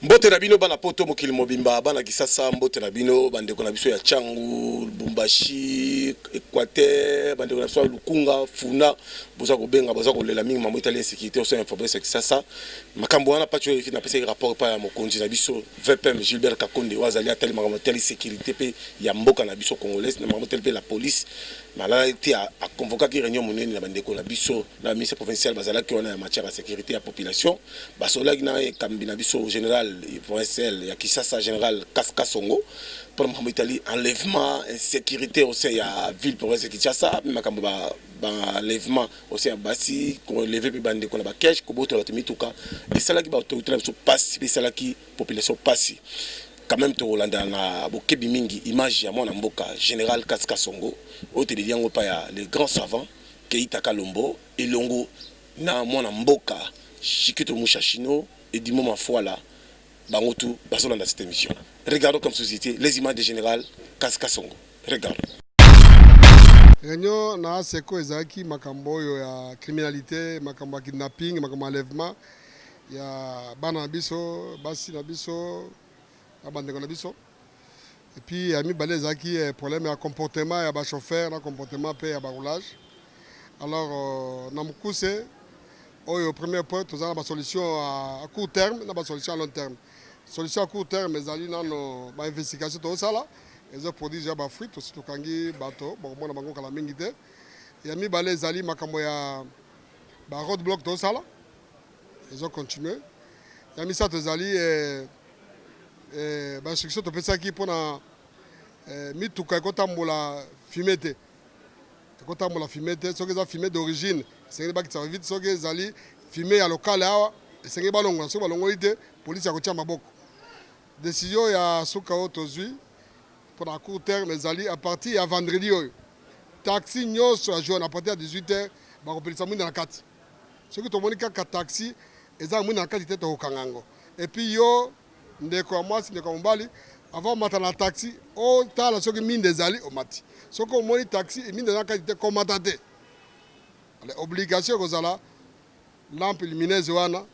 Mbote na bino bana poto mokili mobimba bana kisasa mbote na bino bandeko na biso ya Changu, Lubumbashi, Equateur, bandeko na biso ya Lukunga, Funa, boza ko benga boza ko lela mingi mamo itali sécurité au sein information kisasa. Makambo wana pacho efi na pesa rapport pa ya mokonzi na biso VPM Gilbert Kakonde wazali atali makambo tali sécurité pe ya mboka na biso congolaise na makambo tali pe la police. Malala été a convoqué qui réunion monene na bandeko na biso na ministre provincial bazala ki wana ya matière de sécurité ya population. Basola na kambi na biso général provincial ya Kisasa général Kaska Songo pour makambo itali enlèvement insécurité au sein ya ville province Kinshasa makambo ba enlèvement au sein ya basi ko lever pe bandeko na ba cash ko boto la timituka et ça là qui ba autorité na biso passe et ça là qui population passe quand même to Rolanda na bokebi mingi image ya mwana mboka général Kaska Songo au télé yango pa ya les grands savants Keita Kalombo et Longo na mwana mboka Chikito Mushashino et du moment fois là bangotu basola dans cette émission. Regardons comme société les images de général Kaska Songo. Regarde. Réunion na seko ezaki makambo ya criminalité, makambo kidnapping, makambo enlèvement ya bana biso, basi na biso, abandeko na biso. Et puis ami balé ezaki problème ya comportement ya ba chauffeur, na comportement pe ya ba roulage. Alors na mukuse au premier point tous la solution à court terme, na solution à long terme. Solution à court terme ezali nano ba investigation to sala ezo produit ja ba fruit to kangi bato bon mona bango kala mingi te ya mi balé ezali makambo ya ba road block to sala ezo continuer ya mi sa to ezali ba instruction to pesa ki pona mi tuka ko tambola fumete ko tambola fumete so que za fumée d'origine c'est ba ki ça vite so que ezali fumée ya local awa c'est ba longo so ba longo ite police ya ko tia maboko. Décision ya suka otozui pour la court terme ezali à partir ya vendredi oyo taxi nyonso ya jaune à partir ya 18h ba kopelisa mwina na kati soki tomoni kaka taxi eza mwina na kati te to kangango et puis yo ndeko mwasi ndeko mbali avant mata na taxi o tala soki minde ezali o mati soki omoni taxi minde na kati te komata te obligation kozala lampe lumineuse wana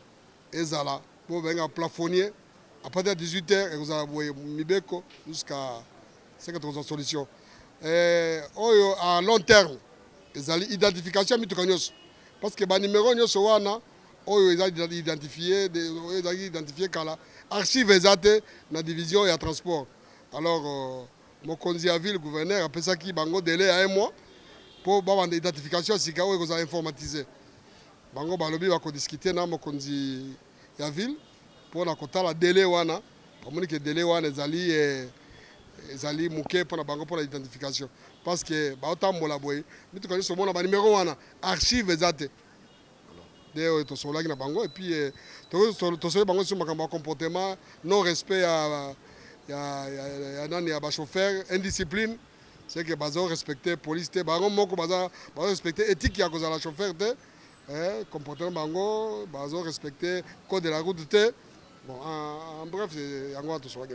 ezala po benga plafonnier à partir de 18h, vous avez Mibeko jusqu'à 50 solutions. À long terme, ils ont l'identification de tous. Parce que les numéros ils ont identifié la archive exacte de la division et la transport. Alors, mon conseiller à ville, le gouverneur, a fait ça qui a délai à 1 mois pour avoir l'identification si vous avez informatisé. Bango Balobi va discuter avec mon conseiller à ville. Pour la kota la délai wana pour que délai wana ezali muke pour la bango pour l'identification parce que ba otambola boy mitu kani so mona ba numéro wana archive ezate de to solaki na bango et puis to so bango sur makambo comportement non respect ya nani ya ba chauffeur indiscipline c'est que bazo respecter police te bango moko bazo respecter éthique ya kozala chauffeur te comportement bango bazo respecter code de la route te. Bon, en bref, c'est un tout soit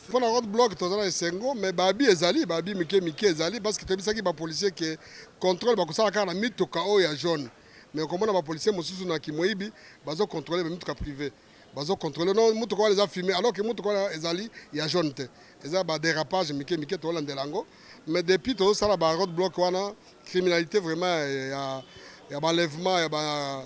pour la road block, tu as un mais babi ezali, babi mike ezali parce que tu as dit que les policiers qui contrôlent, parce que ça a mis au chaos et jaune. Mais comment les policiers mosusu na kimoibi, bazo contrôler les mutuka privé, bazo contrôler non mutuka les a filmé alors que mutuka ezali il y a jaune te. Eza ba dérapage mike to landelango, mais depuis tout ça la road block wana criminalité vraiment il y a enlèvement, il y a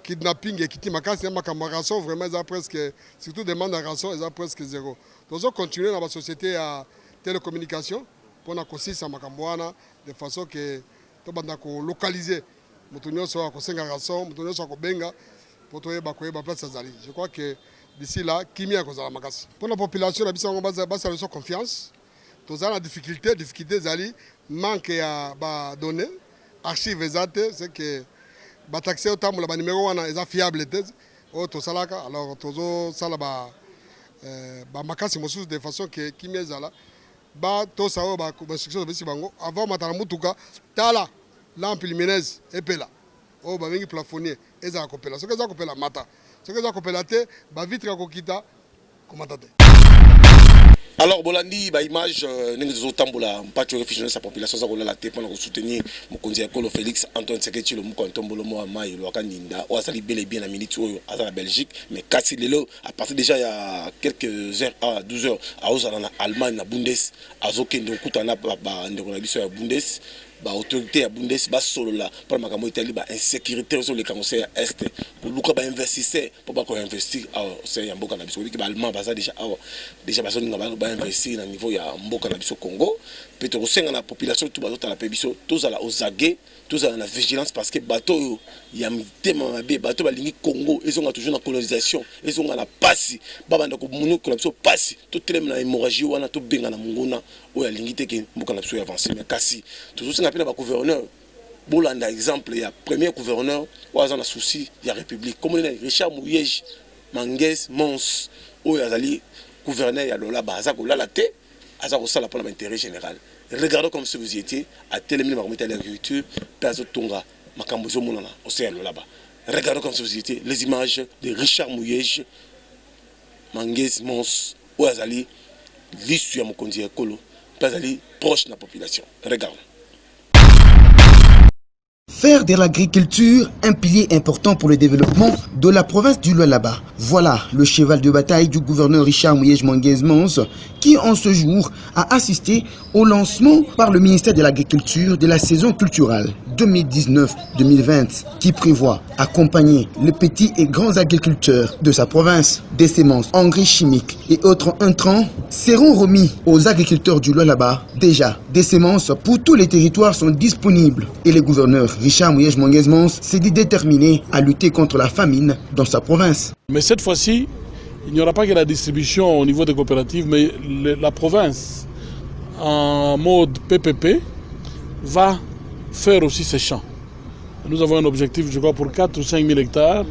kidnapping et kiti makasi ma rançon vraiment ils ont presque surtout demande de rançon ils ont presque zéro. Donc on continue dans la société à télécommunication pour na kosi sa makambwana de façon que to banda ko localiser mutunyo so ko senga rançon mutunyo so ko benga pour to yeba ko yeba place azali. Je crois que d'ici là kimia ko za makasi. Pour la population la biso basa la confiance. To za la difficulté zali manque ya ba données archives exactes c'est que ba taxi autant la numéro wana eza fiable te o to salaka alors tozo sala ba makasi mosusu de façon que kimeza la ba to sawo ba construction de bango avant matala mutuka tala lampe lumineuse epela o ba mingi plafonnier eza kopela soki eza kopela mata soki eza kopela te ba vitre ya kokita komata te. Alors bolandi ba image ndenge zotambola mpacho réfugié sa population za kola la te pendant soutenir mokonzi ya Kolo Félix Antoine Tshisekedi lo moko ntombolo mo mai lo akaninda o asali bel et bien la minute oyo aza la Belgique mais kasi lelo à partir déjà il y a quelques heures à 12 heures à ozala na Allemagne na Bundes azokende kutana ba ndeko na biso ya Bundes ba autorité ya Bundes ba solola pour makambo Italie ba insécurité sur les conseils ya est pour luka ba investisseur pour ba ko investir c'est ya mboka na biso ki ba allemand baza déjà bazo ninga ba investir na niveau ya mboka na biso Congo peut kosenga na population tout bazo tala pe biso tozala ozage tozala na vigilance parce que bateau ya mitema mabe bateau balingi Congo ezonga toujours na colonisation ezonga na pasi babanda ko munu ko na biso pasi to telem na hémorragie wana to benga na munguna oyo alingi te ke mboka na biso ya avancer mais kasi toujours singa pena ba gouverneur bolanda exemple ya premier gouverneur oza na souci ya république comme Richard Mouyej Manguez Mons oyo azali gouverneur ya lola baza ko lala te aza ko sala pour l'intérêt général. Regardons comme si vous y étiez à télémine de l'agriculture Pazo Tonga Makambozo Monana au ciel là-bas. Regardons comme si vous y étiez les images de Richard Mouyej Manguez Mons ou azali l'issue à Mokonzi Kolo Pazali proche de la population. Regardons. Faire de l'agriculture un pilier important pour le développement de la province du Lualaba. Voilà le cheval de bataille du gouverneur Richard Mouyej Manguez Mons qui en ce jour a assisté au lancement par le ministère de l'Agriculture de la saison culturelle 2019-2020 qui prévoit accompagner les petits et grands agriculteurs de sa province. Des semences, engrais chimiques et autres intrants seront remis aux agriculteurs du Lualaba. Déjà, des semences pour tous les territoires sont disponibles et le gouverneur Richard Mouyej Manguez Mons s'est dit déterminé à lutter contre la famine dans sa province. Mais cette fois-ci, il n'y aura pas que la distribution au niveau des coopératives, mais la province, en mode PPP, va faire aussi ses champs. Nous avons un objectif, je crois, pour 4 ou 5 000 hectares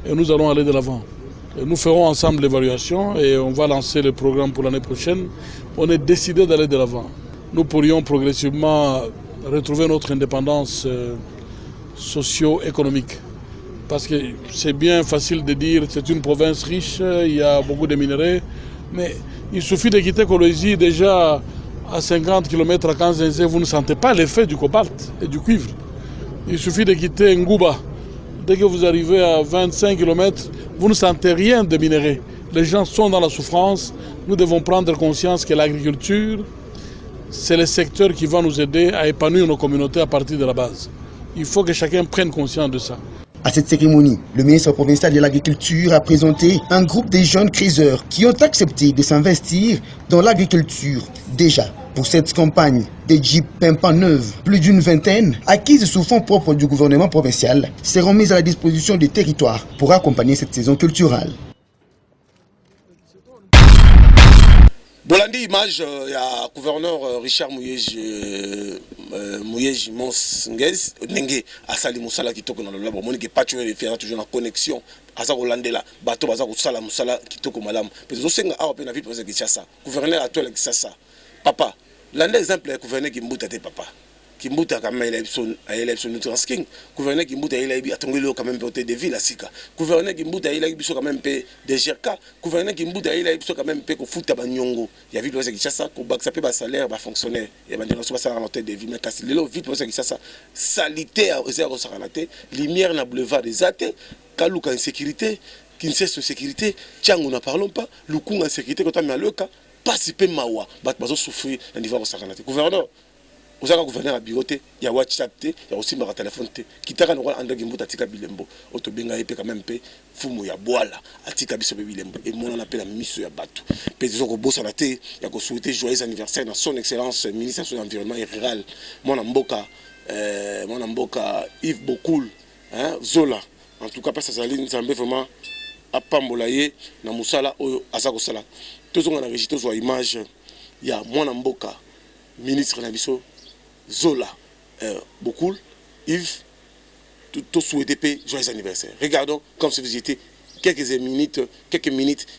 et nous allons aller de l'avant. Nous ferons ensemble l'évaluation et on va lancer le programme pour l'année prochaine. On est décidé d'aller de l'avant. Nous pourrions progressivement retrouver notre indépendance socio-économique. Parce que c'est bien facile de dire que c'est une province riche, il y a beaucoup de minerais, mais il suffit de quitter Kolwezi déjà à 50 km à Kanzenze, vous ne sentez pas l'effet du cobalt et du cuivre. Il suffit de quitter Ngouba. Dès que vous arrivez à 25 km, vous ne sentez rien de minerais. Les gens sont dans la souffrance. Nous devons prendre conscience que l'agriculture, c'est le secteur qui va nous aider à épanouir nos communautés à partir de la base. Il faut que chacun prenne conscience de ça. À cette cérémonie, le ministre provincial de l'Agriculture a présenté un groupe de jeunes criseurs qui ont accepté de s'investir dans l'agriculture. Déjà, pour cette campagne, des jeeps pimpants neuves, plus d'une vingtaine, acquises sous fonds propres du gouvernement provincial, seront mises à la disposition des territoires pour accompagner cette saison culturelle. Bolandi image ya gouverneur Richard Mouyej Mons Ndenge asali musala kitoko na lola bomoni ke patcho référent toujours en connexion asa kolandela bato baza kosala musala kitoko malamu pezo senga awa pe na ville province Kinshasa gouverneur actuel Kinshasa papa landa exemple ya gouverneur Kimbuta te papa Kimbuta quand même il a son transking gouverneur Kimbuta il a atongeli quand même porter de ville à Sika gouverneur Kimbuta il a biso quand même pe de GK gouverneur Kimbuta il a biso quand même pe ko futa ba nyongo ya ville province Kinshasa ko baksa pe ba salaire ba fonctionnaire et ba ndino so ba salaire en de vie mais kasi lelo ville province Kinshasa salité à zéro saranate lumière na boulevard des athées kaluka insécurité Kinshasa sécurité Tchango n'en parlons pas Lukunga insécurité quand on a le cas participer mawa bat bazo souffrir na niveau saranate gouverneur Osaka gouverneur à bigoté, il y a WhatsApp, il y a aussi ma téléphone. Kitaka no anda gimbuta tika bilembo. Otobenga epe quand même pe fumu ya boala atika biso be bilembo et mon on appelle miso ya batu. Pézo ko bossa na te, ya ko souhaiter joyeux anniversaire dans son excellence ministre de l'environnement et rural. Mon mboka Yves Bokoul, hein, Zola. En tout cas ça Saline Nzambe vraiment apambola ye na musala oyo azako sala. Tozonga na registre zo image ya mon mboka ministre na biso Zola, beaucoup, Yves, tout souhaité joyeux anniversaire. Regardons comme si vous étiez quelques minutes,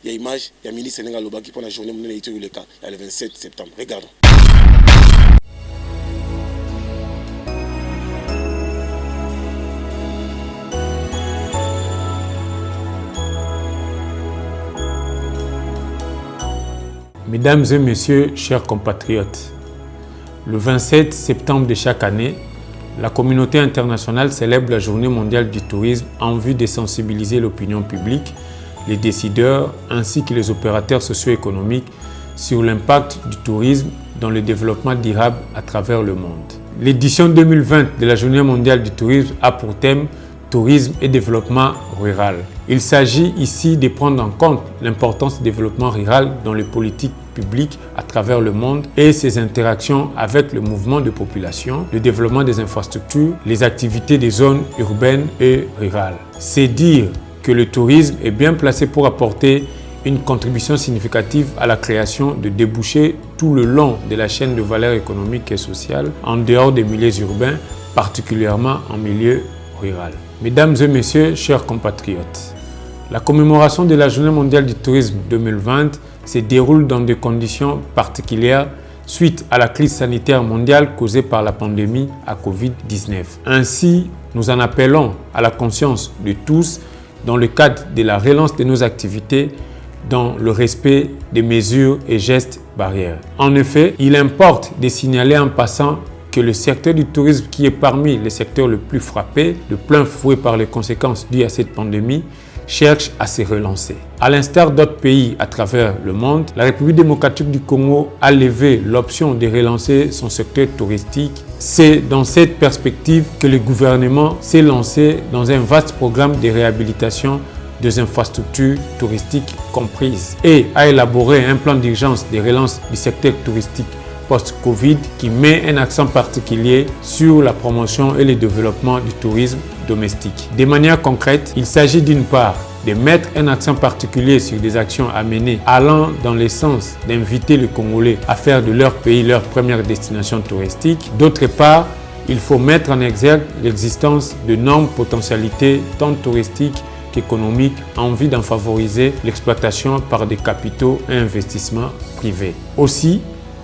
il y a image, il y a ministre Sénégal Loba qui prend la journée, il y a le 27 septembre. Regardons. Mesdames et messieurs, chers compatriotes, le 27 septembre de chaque année, la communauté internationale célèbre la Journée mondiale du tourisme en vue de sensibiliser l'opinion publique, les décideurs ainsi que les opérateurs socio-économiques sur l'impact du tourisme dans le développement durable à travers le monde. L'édition 2020 de la Journée mondiale du tourisme a pour thème Tourisme et développement rural. Il s'agit ici de prendre en compte l'importance du développement rural dans les politiques publiques à travers le monde et ses interactions avec le mouvement de population, le développement des infrastructures, les activités des zones urbaines et rurales. C'est dire que le tourisme est bien placé pour apporter une contribution significative à la création de débouchés tout le long de la chaîne de valeur économique et sociale en dehors des milieux urbains, particulièrement en milieu rural. Mesdames et messieurs, chers compatriotes, la commémoration de la Journée mondiale du tourisme 2020 se déroule dans des conditions particulières suite à la crise sanitaire mondiale causée par la pandémie à Covid-19. Ainsi, nous en appelons à la conscience de tous dans le cadre de la relance de nos activités dans le respect des mesures et gestes barrières. En effet, il importe de signaler en passant que le secteur du tourisme, qui est parmi les secteurs les plus frappés, de plein fouet par les conséquences dues à cette pandémie, cherche à se relancer. À l'instar d'autres pays à travers le monde, la République démocratique du Congo a levé l'option de relancer son secteur touristique. C'est dans cette perspective que le gouvernement s'est lancé dans un vaste programme de réhabilitation des infrastructures touristiques comprises et a élaboré un plan d'urgence de relance du secteur touristique post-Covid qui met un accent particulier sur la promotion et le développement du tourisme domestique. De manière concrète, il s'agit d'une part de mettre un accent particulier sur des actions à mener allant dans le sens d'inviter les Congolais à faire de leur pays leur première destination touristique. D'autre part, il faut mettre en exergue l'existence d'énormes potentialités tant touristiques qu'économiques en vue d'en favoriser l'exploitation par des capitaux et investissements privés. Aussi,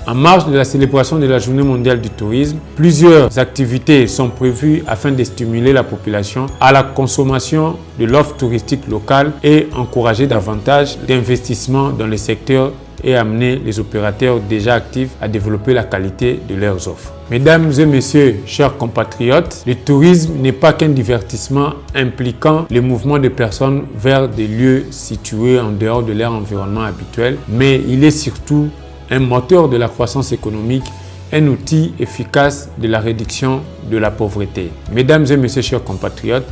en marge de la célébration de la Journée mondiale du tourisme, plusieurs activités sont prévues afin de stimuler la population à la consommation de l'offre touristique locale et encourager davantage d'investissements dans le secteur et amener les opérateurs déjà actifs à développer la qualité de leurs offres. Mesdames et messieurs, chers compatriotes, le tourisme n'est pas qu'un divertissement impliquant le mouvement de personnes vers des lieux situés en dehors de leur environnement habituel, mais il est surtout un moteur de la croissance économique, un outil efficace de la réduction de la pauvreté. Mesdames et messieurs, chers compatriotes,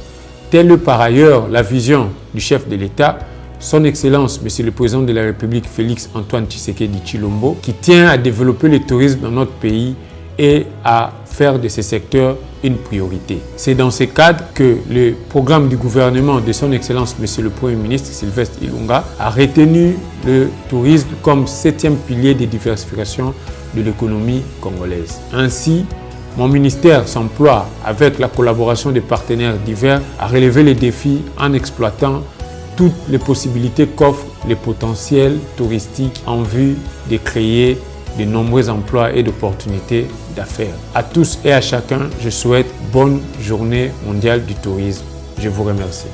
telle est par ailleurs la vision du chef de l'État, son Excellence, Monsieur le Président de la République Félix Antoine Tshisekedi Tshilombo, qui tient à développer le tourisme dans notre pays et à faire de ces secteurs une priorité. C'est dans ce cadre que le programme du gouvernement de son Excellence, Monsieur le Premier ministre Sylvestre Ilunga, a retenu le tourisme comme 7e pilier de diversification de l'économie congolaise. Ainsi, mon ministère s'emploie, avec la collaboration des partenaires divers, à relever les défis en exploitant toutes les possibilités qu'offrent les potentiels touristiques en vue de créer de nombreux emplois et d'opportunités d'affaires. À tous et à chacun, je souhaite bonne journée mondiale du tourisme. Je vous remercie.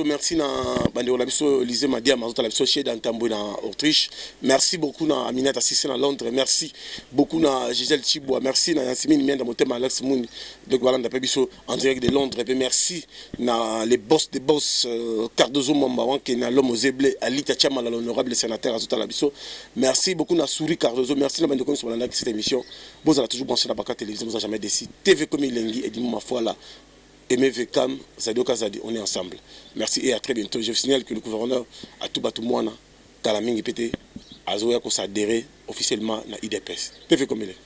Merci na bandeko na biso Lisée Madia mazota la biso chez Dantambo na Autriche. Merci beaucoup na Aminata Sissé na Londres. Merci beaucoup na Gisèle Chiboua. Merci na Yansimine Mienda Motema Alex Mouni de Gualanda Pebiso en direct de Londres. Et merci na les boss des boss Cardozo Mombawan qui na l'homme aux éblés Alita Chama l'honorable sénateur Azota la biso. Merci beaucoup na Souri Cardozo. Merci na bandeko sur la cette émission. Vous avez toujours branché la Baka télévision, vous avez jamais décidé. TV comme Ilengi et dis-moi ma foi là. Aimé Vekam, Zadio Kazadi, on est ensemble. Merci et à très bientôt. Je vous signale que le gouverneur a tout battu moi, Kalamingi Pété, Azoya ko s'adhérer officiellement à IDPS. TV comme il est.